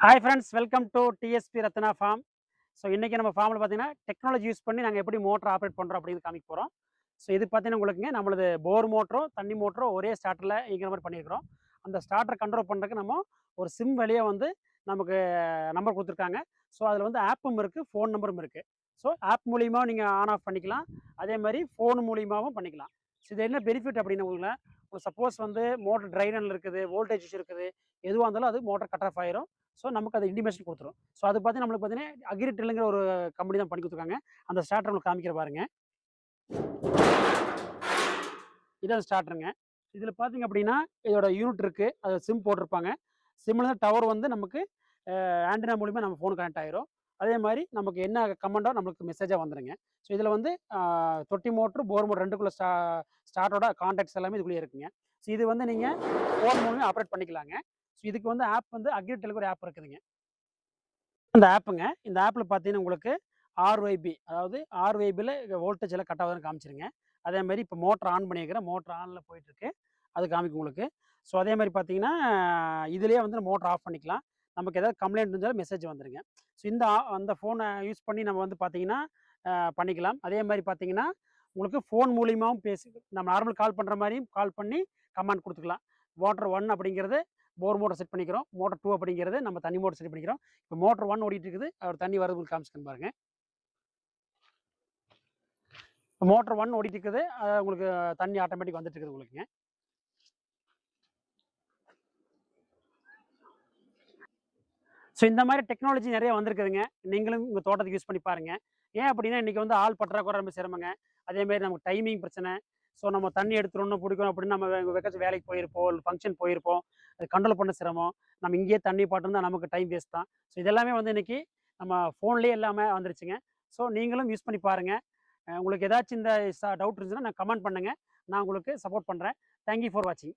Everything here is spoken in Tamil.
Hi friends, welcome to DSP Ratna farm. So இன்றைக்கி நம்ம ஃபார்மில் பார்த்தீங்கன்னா டெக்னாலஜி யூஸ் பண்ணி நாங்கள் எப்படி மோட்டர் ஆப்ரேட் பண்ணுறோம் அப்படின்னு காமிக்க போகிறோம். ஸோ இது பார்த்தீங்கன்னா உங்களுக்குங்க நம்மளது போர் மோட்டரும் தண்ணி மோட்டரும் ஒரே ஸ்டார்டரில் இருக்கிற மாதிரி பண்ணியிருக்கிறோம். அந்த ஸ்டார்டரை கண்ட்ரோல் பண்ணுறதுக்கு நம்ம ஒரு சிம் வழியாக வந்து நமக்கு நம்பர் கொடுத்துருக்காங்க. ஸோ அதில் வந்து ஆப்பும் இருக்குது, ஃபோன் நம்பரும் இருக்குது. ஸோ ஆப் மூலிமா நீங்கள் ஆன் ஆஃப் பண்ணிக்கலாம், அதே மாதிரி ஃபோன் மூலியமாகவும் பண்ணிக்கலாம். ஸோ இது என்ன பெனிஃபிட் அப்படின்னு உங்களுக்கு சப்போஸ் வந்து மோட்டர் ட்ரைனல் இருக்குது, வோல்டேஜ் இஷ்யூ இருக்குது, எதுவாக இருந்தாலும் அது மோட்டர் கட் ஆஃப் ஆயிரும். ஸோ நமக்கு அது இன்டிமேஷன் கொடுத்துரும். ஸோ அது பார்த்தீங்கன்னா நம்மளுக்கு பார்த்தீங்கன்னா அக்ரிடெல்ங்கிற ஒரு கம்பெனி தான் பண்ணி கொடுத்துருக்காங்க. அந்த ஸ்டார்டர் உங்களுக்கு காமிக்கிற பாருங்க. இதான் ஸ்டார்டருங்க. இதில் பார்த்தீங்க அப்படின்னா இதோட யூனிட் இருக்குது, அது சிம் போட்டிருப்பாங்க. சிம்மில் தான் டவர் வந்து நமக்கு ஆண்டனா மூலிமா நம்ம ஃபோன் கனெக்ட் ஆயிரும். அதே மாதிரி நமக்கு என்ன கமெண்டோ நம்மளுக்கு மெசேஜாக வந்துருங்க. ஸோ இதில் வந்து தொட்டி மோட்ரு, போர் மோட்ரு 2க்குள்ள ஸ்டார்ட்டோட கான்டாக்ட்ஸ் எல்லாமே இதுக்குள்ளேயே இருக்குங்க. ஸோ இது வந்து நீங்கள் ஃபோன் மூலமே ஆப்ரேட் பண்ணிக்கலாங்க. ஸோ இதுக்கு வந்து ஆப் வந்து அக்ரிடெல்க்கு ஒரு ஆப் இருக்குதுங்க. இந்த ஆப்புங்க. இந்த ஆப்ல பார்த்தீங்கன்னா உங்களுக்கு ஆர்ஒய்பி, அதாவது ஆர்ஒய்பில வோல்டேஜ் எல்லாம் கட் ஆகுதுன்னு காமிச்சிருங்க. அதே மாரி இப்போ மோட்டர் ஆன் பண்ணியிருக்கிறேன். மோட்டர் ஆன்ல போயிட்டுருக்கு. அது காமிக்கும் உங்களுக்கு. ஸோ அதே மாரி பார்த்தீங்கன்னா, இதிலேயே வந்து மோட்டர் ஆஃப் பண்ணிக்கலாம். நமக்கு ஏதாவது கம்ப்ளைண்ட் இருந்தாலும் மெசேஜ் வந்துருங்க. ஸோ அந்த ஃபோன யூஸ் பண்ணி நம்ம வந்து பார்த்தீங்கன்னா, பண்ணிக்கலாம். அதே மாரி பார்த்தீங்கன்னா, உங்களுக்கு ஃபோன் மூலியமாவும் நம்ம நார்மல் கால் பண்ற மாரியும் கால் பண்ணி கமாண்ட் குடுத்துக்கலாம். மோட்டர் 1 அப்படிங்கிறது போர் மோட்டர் செட் பண்ணிக்கிறோம். மோட்டர் 2 அப்படிங்கிறது நம்ம தண்ணி மோட்டர் செட் பண்ணிக்கிறோம். இப்போ மோட்டர் 1 ஓடிட்டு இருக்குது. அவர் தண்ணி வரது உங்களுக்கு காமிச்சுக்கிறேன் பாருங்க. இப்போ மோட்டர் 1 ஓடிட்டு இருக்குது. உங்களுக்கு தண்ணி ஆட்டோமேட்டிக் வந்துட்டு இருக்குது உங்களுக்குங்க. ஸோ இந்த மாரி டெக்னாலஜி நெறைய வந்திருக்குதுங்க. நீங்களும் உங்க தோட்டத்துக்கு யூஸ் பண்ணி பாருங்க. ஏன் அப்படின்னா, இன்னைக்கு வந்து ஆள் பற்றாக்குறை ரொம்ப சிரமங்க. அதேமாரி நமக்கு டைமிங் பிரச்சனை. ஸோ நம்ம தண்ணி எடுத்துறணும், புடிக்கணும் அப்படின்னு நம்ம எங்கேயாச்சும் வேலைக்கு போயிருப்போம், இல்ல ஃபங்ஷன் போயிருப்போம். அது கண்ட்ரோல் பண்ண சிரமம். நம்ம இங்கேயே தண்ணி பாய்ச்சணும்னா நமக்கு டைம் வேஸ்ட் தான். ஸோ இதெல்லாமே வந்து இன்னைக்கு நம்ம ஃபோன்லேயே எல்லாமே வந்துருச்சுங்க. ஸோ நீங்களும் யூஸ் பண்ணி பாருங்க. உங்களுக்கு ஏதாச்சும் இந்த டவுட் இருந்துச்சுன்னா நான் கமெண்ட் பண்ணுங்க. நான் உங்களுக்கு சப்போர்ட் பண்றேன். தேங்க் யூ ஃபார் வாட்சிங்.